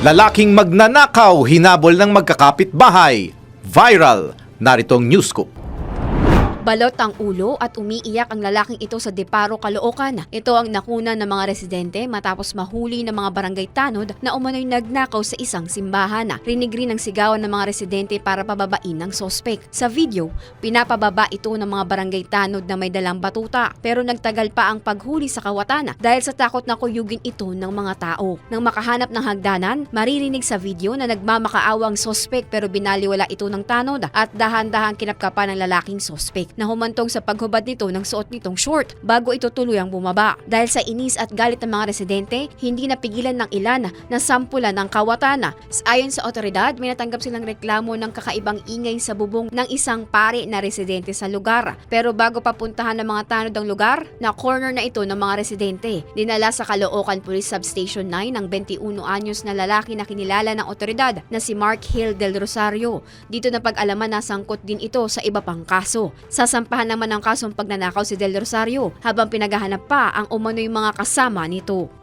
Lalaking magnanakaw hinabol ng magkakapitbahay. Viral. Naritong news scoop. Balot ang ulo at umiiyak ang lalaking ito sa Deparo, Caloocan. Ito ang nakuna ng mga residente matapos mahuli ng mga barangay tanod na umano'y nagnakaw sa isang simbahan. Rinig rin ang sigawan ng mga residente para pababain ng sospek. Sa video, pinapababa ito ng mga barangay tanod na may dalang batuta pero nagtagal pa ang paghuli sa kawatan dahil sa takot na kuyugin ito ng mga tao. Nang makahanap ng hagdanan, maririnig sa video na nagmamakaawang sospek pero binaliwala ito ng tanod at dahan-dahan kinapkapan ng lalaking sospek na humantong sa paghubad nito ng suot nitong short bago ito tuluyang bumaba. Dahil sa inis at galit ng mga residente, hindi napigilan ng ilan na sampulan ng kawatan. Ayon sa otoridad, may natanggap silang reklamo ng kakaibang ingay sa bubong ng isang pare na residente sa lugar. Pero bago papuntahan ng mga tanod ang lugar, na corner na ito ng mga residente. Dinala sa Caloocan Police Substation 9 ng 21 anyos na lalaki na kinilala ng otoridad na si Mark Hill del Rosario. Dito na pag-alaman na sangkot din ito sa iba pang kaso. Sasampahan naman ng kasong pagnanakaw si Del Rosario habang pinaghahanap pa ang umano'y mga kasama nito.